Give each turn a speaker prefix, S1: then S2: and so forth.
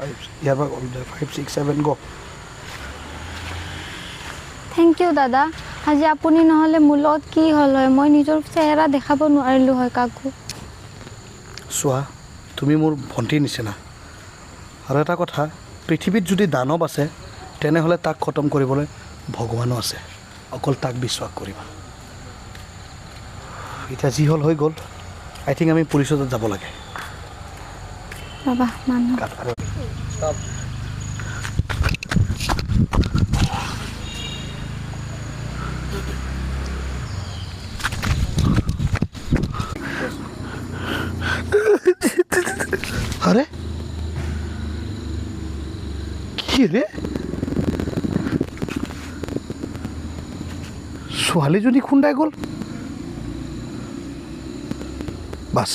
S1: ইয়াৰ পৰা 5, 6, 7 গ
S2: thank U দাদা আজি আপুনি নহ'লে মোৰ লগত কি হ'ল হয় মই নিজৰ চেহেৰা দেখাব নোৱাৰিলোঁ হয় কাকো
S1: চোৱা তুমি মোৰ ভণ্টিৰ নিচিনা আৰু এটা কথা পৃথিৱীত যদি দানৱ আছে তেনেহ'লে তাক খতম কৰিবলৈ ভগৱানো আছে অকল তাক বিশ্বাস কৰিবা এতিয়া যি হ'ল হৈ গ'ল আই থিংক আমি পুলিচত যাব লাগে
S2: ৰ'বা মানুহ
S1: আৰে কি ৰে ছোৱালীজনী খুন্দাই গ'ল বাছ